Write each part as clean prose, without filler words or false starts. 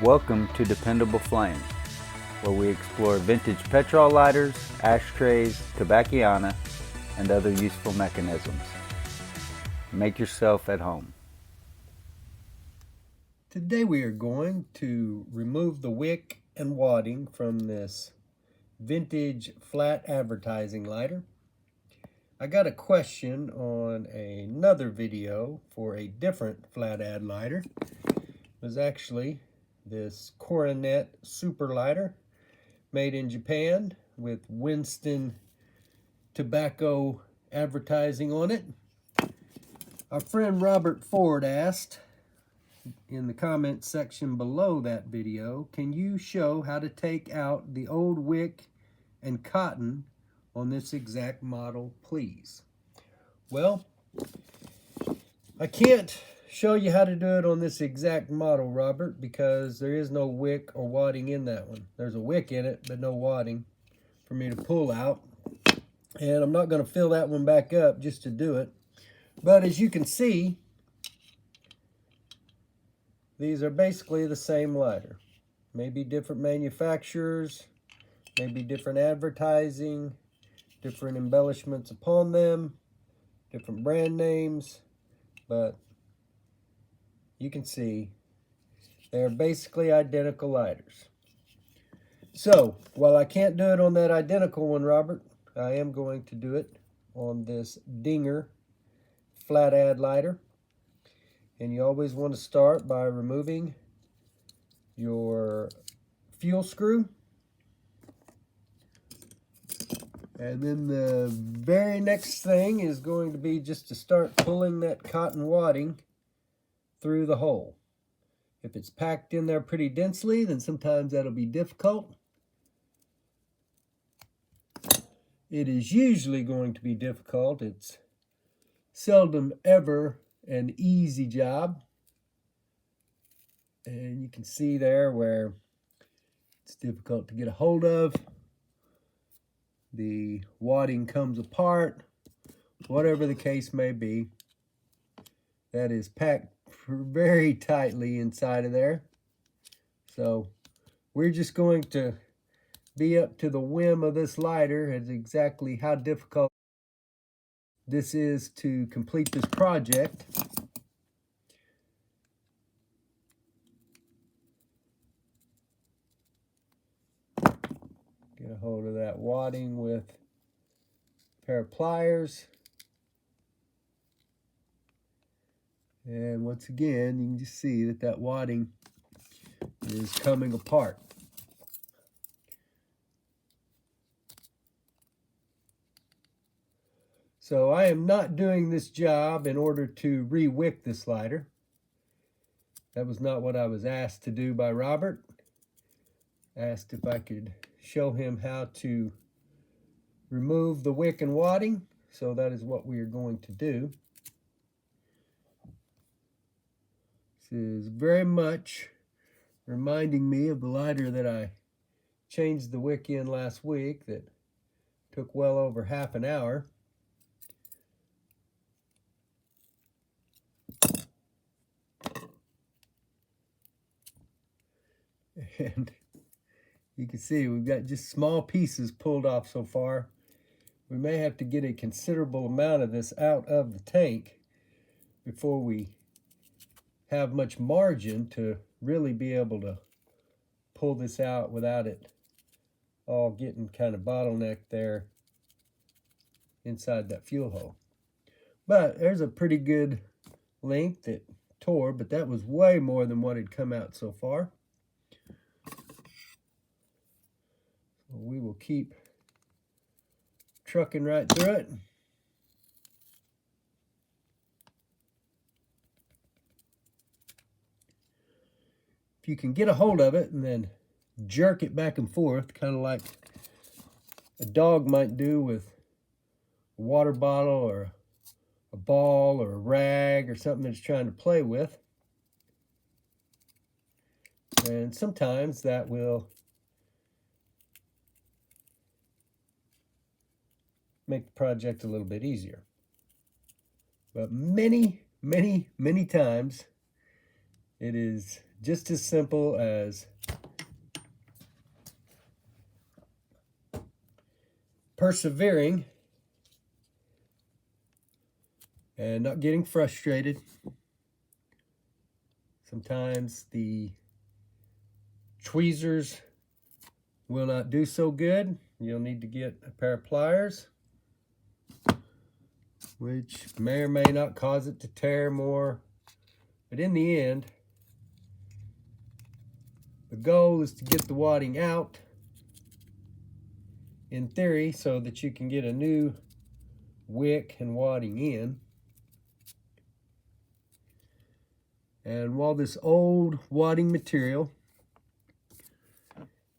Welcome to Dependable Flame, where we explore vintage petrol lighters, ashtrays, tobacconiana, and other useful mechanisms. Make yourself at home. Today we are going to remove the wick and wadding from this vintage flat advertising lighter. I got a question on another video for a different flat ad lighter. It was actually this Coronet super lighter made in Japan with Winston tobacco advertising on it. Our friend Robert Ford asked in the comment section below that video, can you show how to take out the old wick and cotton on this exact model, please? Well, I can't show you how to do it on this exact model, Robert, because there is no wick or wadding in that one. There's a wick in it, but no wadding for me to pull out. And I'm not going to fill that one back up just to do it. But as you can see, these are basically the same lighter. Maybe different manufacturers, maybe different advertising, different embellishments upon them, different brand names, but you can see they're basically identical lighters. So, while I can't do it on that identical one, Robert, I am going to do it on this Dinger flat ad lighter. And you always want to start by removing your fuel screw. And then the very next thing is going to be just to start pulling that cotton wadding through the hole. If it's packed in there pretty densely, then sometimes that'll be difficult. It is usually going to be difficult. It's seldom ever an easy job. And you can see there where it's difficult to get a hold of. The wadding comes apart, whatever the case may be. That is packed very tightly inside of there. So we're just going to be up to the whim of this lighter as exactly how difficult this is to complete this project. Get a hold of that wadding with a pair of pliers. And once again, you can just see that that wadding is coming apart. So I am not doing this job in order to re-wick this lighter. That was not what I was asked to do by Robert. Asked if I could show him how to remove the wick and wadding. So that is what we are going to do. This is very much reminding me of the lighter that I changed the wick in last week that took well over half an hour. And you can see we've got just small pieces pulled off so far. We may have to get a considerable amount of this out of the tank before we have much margin to really be able to pull this out without it all getting kind of bottlenecked there inside that fuel hole. But there's a pretty good length that tore, but that was way more than what had come out so far. So we will keep trucking right through it. If you can get a hold of it and then jerk it back and forth, kind of like a dog might do with a water bottle or a ball or a rag or something that it's trying to play with. And sometimes that will make the project a little bit easier. But many times It is just as simple as persevering and not getting frustrated. Sometimes the tweezers will not do so good. You'll need to get a pair of pliers, which may or may not cause it to tear more. But in the end, the goal is to get the wadding out, in theory, so that you can get a new wick and wadding in. And while this old wadding material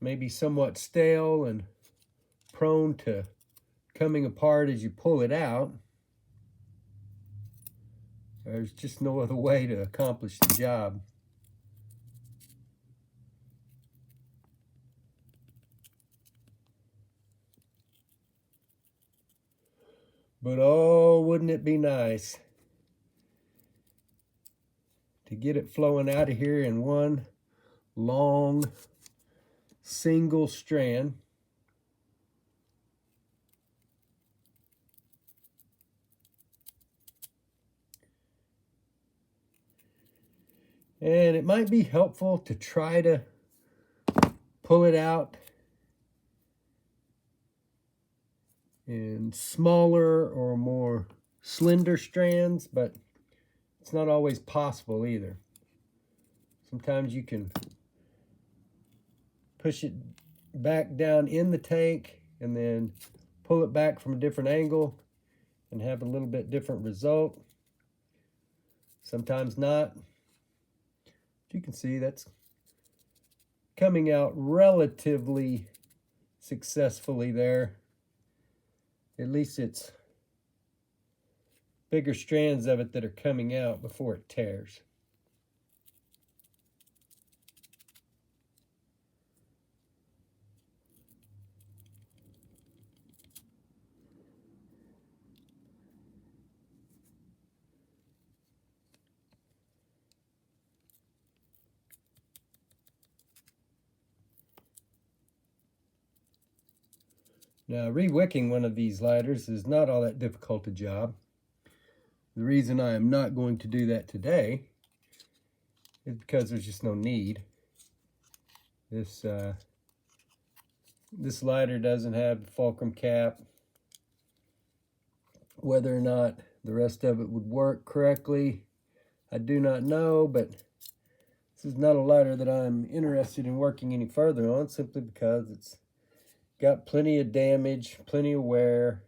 may be somewhat stale and prone to coming apart as you pull it out, there's just no other way to accomplish the job. But oh, wouldn't it be nice to get it flowing out of here in one long single strand. And it might be helpful to try to pull it out in smaller or more slender strands, but it's not always possible either. Sometimes you can push it back down in the tank and then pull it back from a different angle and have a little bit different result. Sometimes not. You can see that's coming out relatively successfully there. At least it's bigger strands of it that are coming out before it tears. Now, re-wicking one of these lighters is not all that difficult a job. The reason I am not going to do that today is because there's just no need. This lighter doesn't have the fulcrum cap. Whether or not the rest of it would work correctly, I do not know, but this is not a lighter that I'm interested in working any further on, simply because it's got plenty of damage, plenty of wear,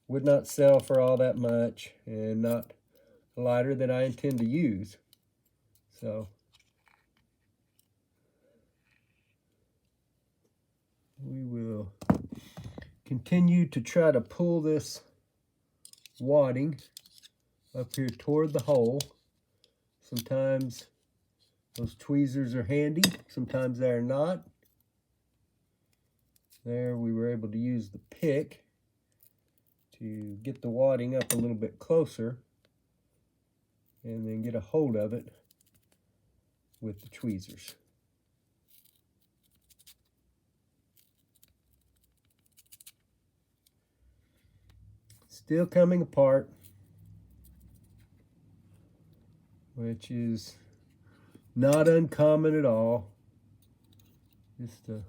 would not sell for all that much, and not a lighter that I intend to use. So we will continue to try to pull this wadding up here toward the hole. Sometimes those tweezers are handy, sometimes they're not. There we were able to use the pick to get the wadding up a little bit closer and then get a hold of it with the tweezers. Still coming apart, which is not uncommon at all. Just the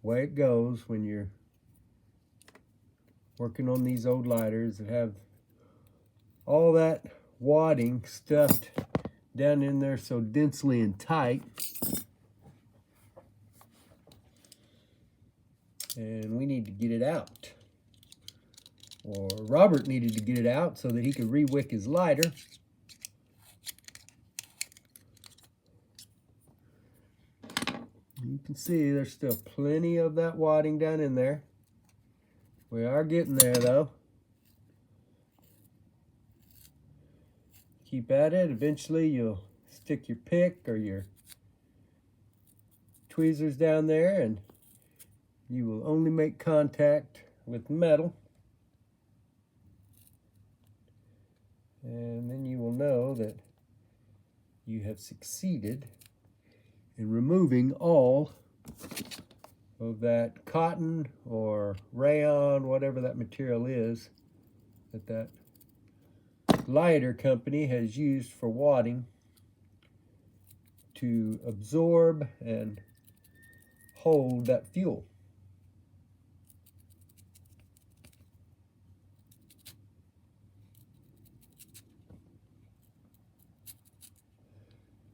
way it goes when you're working on these old lighters that have all that wadding stuffed down in there so densely and tight. And we need to get it out. Or Robert needed to get it out so that he could re-wick his lighter. You can see there's still plenty of that wadding down in there. We are getting there though. Keep at it. Eventually you'll stick your pick or your tweezers down there and you will only make contact with metal. And then you will know that you have succeeded in removing all of that cotton or rayon, whatever that material is that lighter company has used for wadding to absorb and hold that fuel.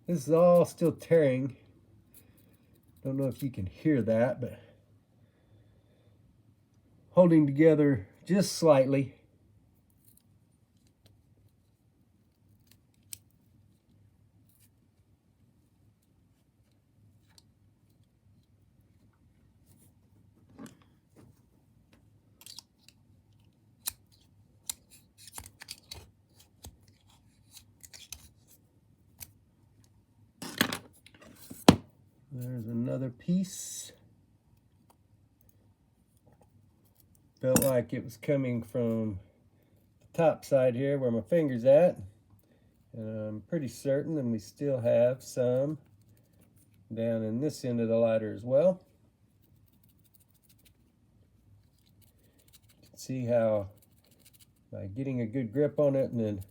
This is all still tearing. Don't know if you can hear that, but holding together just slightly. There's another piece. Felt like it was coming from the top side here where my finger's at. And I'm pretty certain that we still have some down in this end of the lighter as well. You can see how by getting a good grip on it and then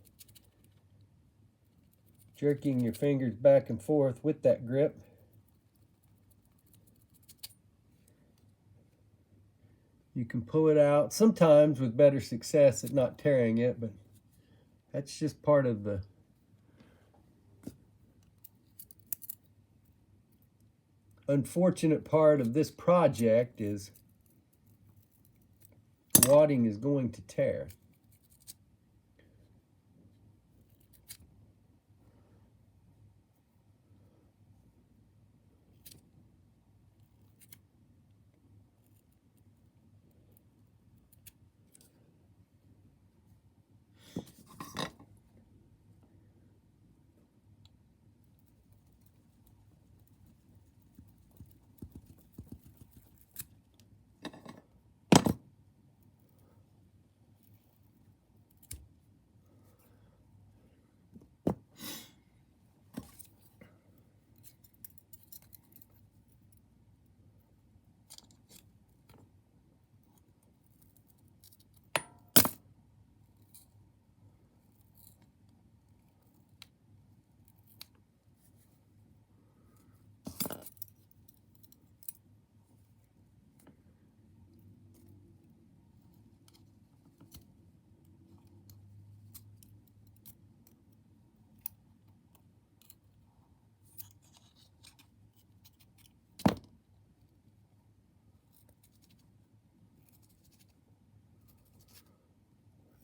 jerking your fingers back and forth with that grip, you can pull it out, sometimes with better success at not tearing it, but that's just part of the unfortunate part of this project is wadding is going to tear.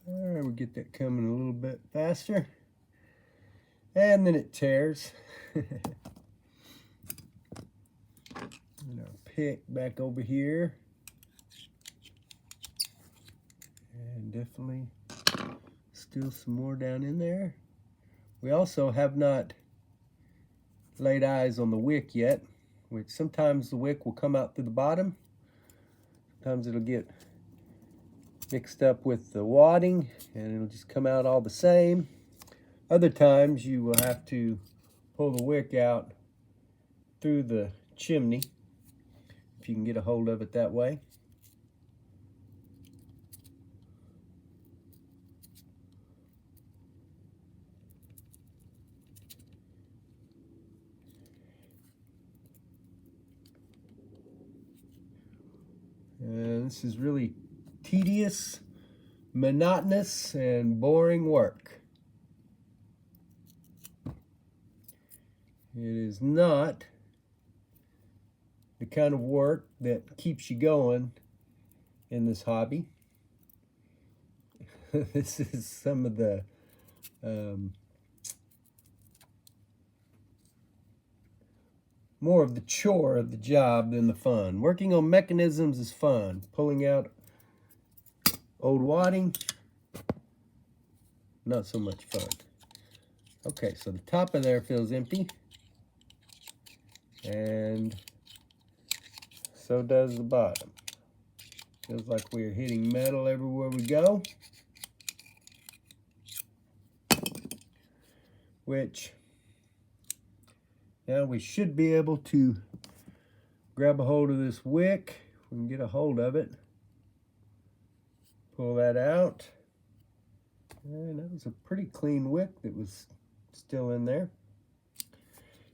All right, we'll get that coming a little bit faster. And then it tears. And I'll pick back over here. And definitely still some more down in there. We also have not laid eyes on the wick yet, which sometimes the wick will come out through the bottom. Sometimes it'll get mixed up with the wadding and it'll just come out all the same. Other times you will have to pull the wick out through the chimney if you can get a hold of it that way. And this is really tedious, monotonous, and boring work. It is not the kind of work that keeps you going in this hobby. This is some of the more of the chore of the job than the fun. Working on mechanisms is fun. Pulling out old wadding, not so much fun. Okay, so the top of there feels empty. And so does the bottom. Feels like we're hitting metal everywhere we go. Which Now we should be able to grab a hold of this wick. We can get a hold of it. Pull that out. And that was a pretty clean wick that was still in there.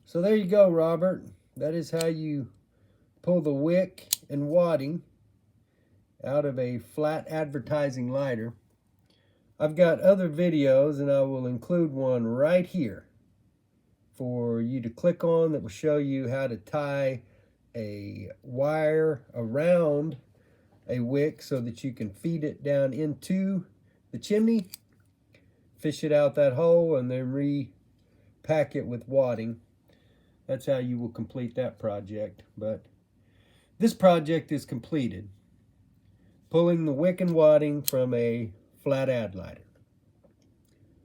So there you go, Robert. That is how you pull the wick and wadding out of a flat advertising lighter. I've got other videos, and I will include one right here for you to click on that will show you how to tie a wire around a wick so that you can feed it down into the chimney, fish it out that hole, and then repack it with wadding. That's how you will complete that project. But this project is completed. Pulling the wick and wadding from a flat ad lighter.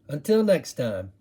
Until next time.